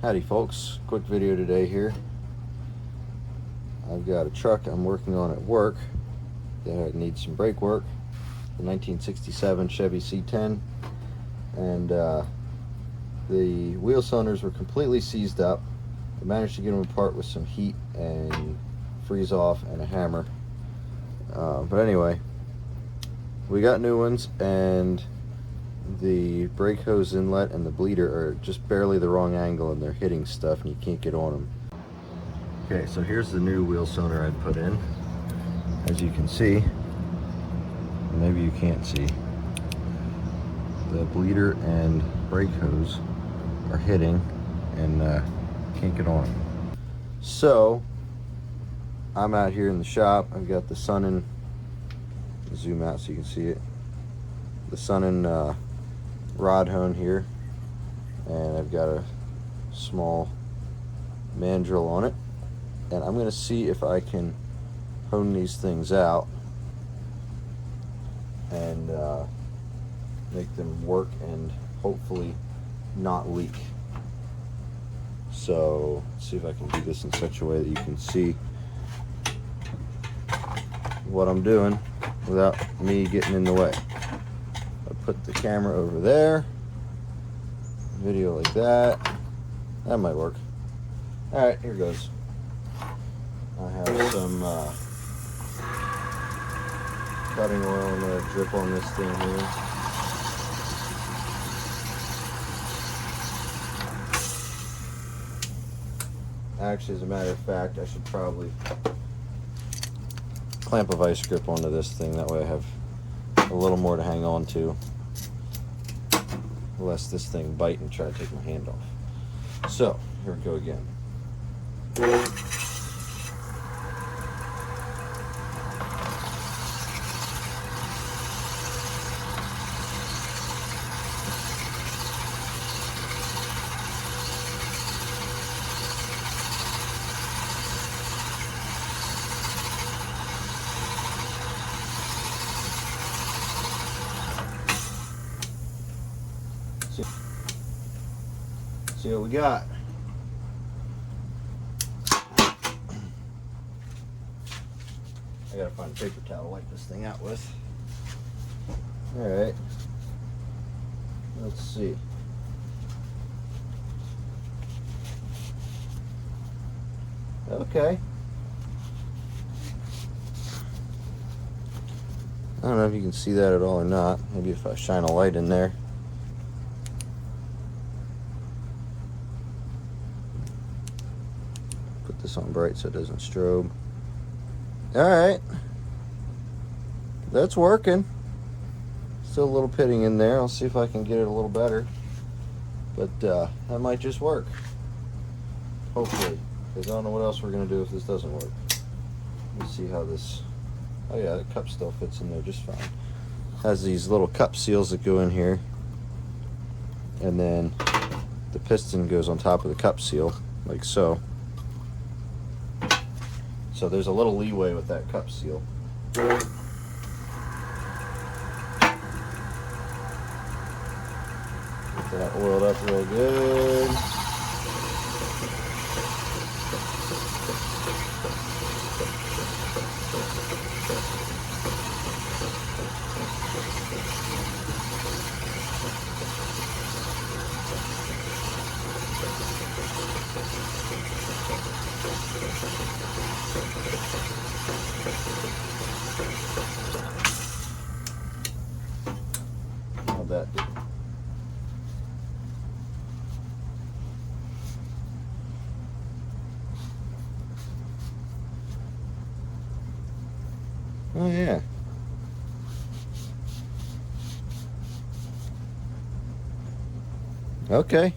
Howdy folks, quick video today here. I've got a truck I'm working on at work that needs some brake work. The 1967 Chevy C10, and the wheel cylinders were completely seized up. I managed to get them apart with some heat and freeze off and a hammer. But anyway, we got new ones, and the brake hose inlet and the bleeder are just barely the wrong angle, and they're hitting stuff and you can't get on them. Okay, so here's the new wheel cylinder I put in. As you can see, maybe you can't see, the bleeder and brake hose are hitting and can't get on them. So I'm out here in the shop. I've got the Sunnin, zoom out so you can see it, the Sunnin rod hone here, and I've got a small mandrel on it, and I'm going to see if I can hone these things out and make them work and hopefully not leak. So let's see if I can do this in such a way that you can see what I'm doing without me getting in the way. Put the camera over there, video like that. That might work. All right, here goes. I have some cutting oil. I'm gonna drip on this thing here. Actually, as a matter of fact, I should probably clamp a vice grip onto this thing. That way I have a little more to hang on to, lest this thing bite and try to take my hand off. So here we go again. See what we got. I gotta find a paper towel to wipe this thing out with. Alright. Let's see. Okay. I don't know if you can see that at all or not. Maybe if I shine a light in there. This on bright so it doesn't strobe. All right, that's working. Still a little pitting in there. I'll see if I can get it a little better, but that might just work, hopefully, because I don't know what else we're gonna do if this doesn't work. Let me see how this, oh yeah, the cup still fits in there just fine. Has these little cup seals that go in here, and then the piston goes on top of the cup seal like so. So there's a little leeway with that cup seal. Get that oiled up real good. How'd that do? Oh yeah. Okay.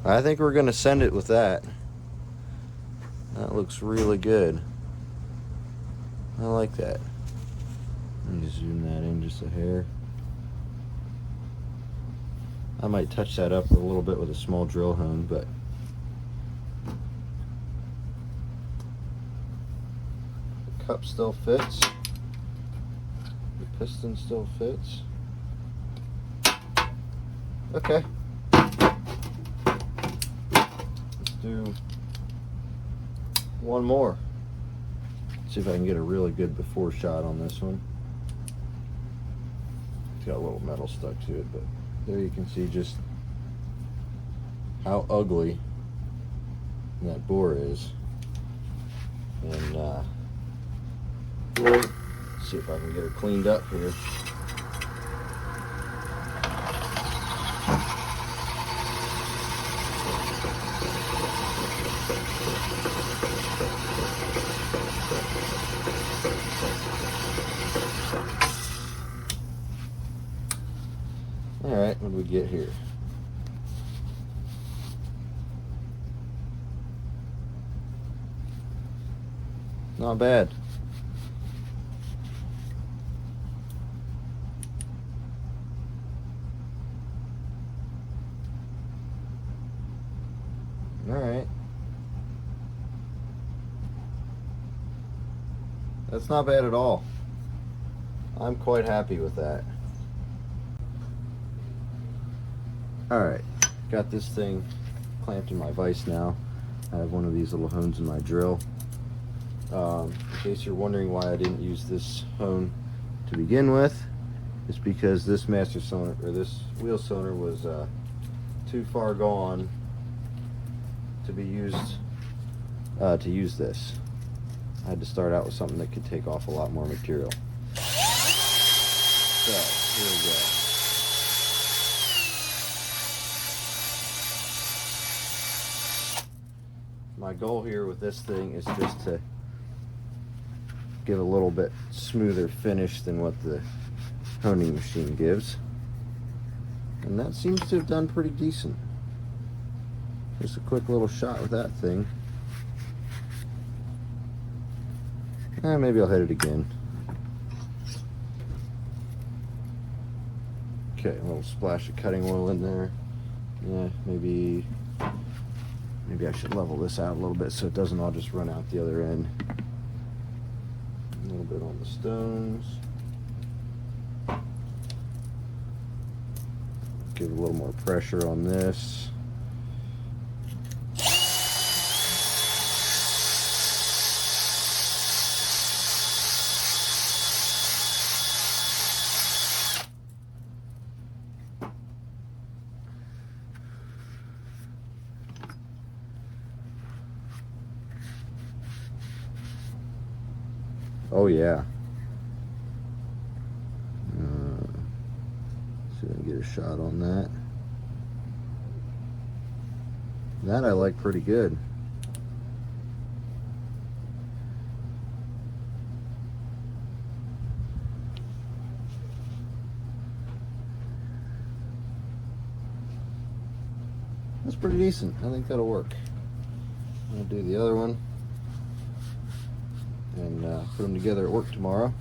I think we're gonna send it with that. That looks really good. I like that. Let me zoom that in just a hair. I might touch that up a little bit with a small drill hone, but the cup still fits. The piston still fits. Okay. do one more. See if I can get a really good before shot on this one. It's got a little metal stuck to it, but there you can see just how ugly that bore is. And see if I can get her cleaned up here. Alright, what do we get here? Not bad. Alright. That's not bad at all. I'm quite happy with that. Alright, got this thing clamped in my vise now. I have one of these little hones in my drill. In case you're wondering why I didn't use this hone to begin with, it's because this master sonar, or this wheel sonar, was too far gone to be used to use this. I had to start out with something that could take off a lot more material. So, here we go. My goal here with this thing is just to give a little bit smoother finish than what the honing machine gives. And that seems to have done pretty decent. Just a quick little shot with that thing. Maybe I'll hit it again. Okay, a little splash of cutting oil in there. Yeah, maybe I should level this out a little bit so it doesn't all just run out the other end. A little bit on the stones. Give a little more pressure on this. Oh yeah. See if I can get a shot on that. That I like pretty good. That's pretty decent. I think that'll work. I'm gonna do the other one and put them together at work tomorrow.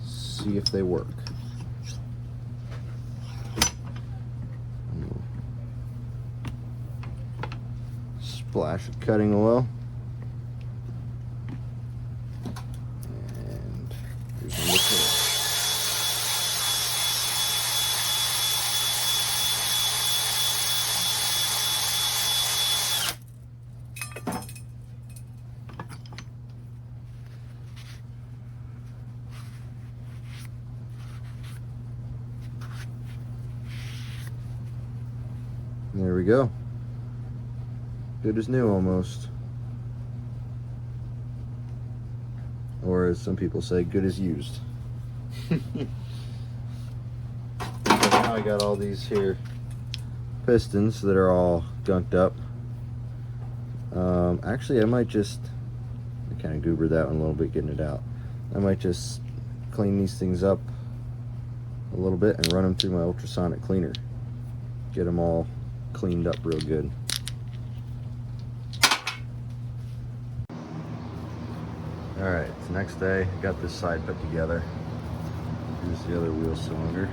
See if they work. Splash of cutting oil. And here's the liquid. There we go. Good as new almost. Or as some people say, good as used. Now I got all these here pistons that are all gunked up. Actually, I might just, I kind of goobered that one a little bit getting it out. I might just clean these things up a little bit and run them through my ultrasonic cleaner. Get them all cleaned up real good. Alright, it's the next day. I got this side put together. Here's the other wheel cylinder.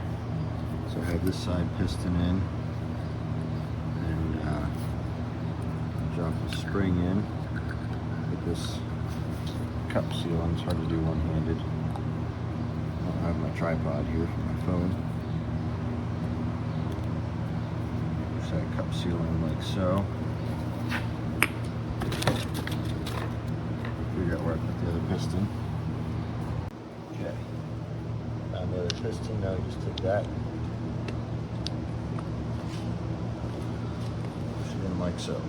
So I have this side piston in and drop the spring in. Put this cup seal on. It's hard to do one-handed. I don't have my tripod here for my phone. that cup sealing like so. Figure out where I put the other piston. Okay. Found the other piston, now we just take that. Push it in like so.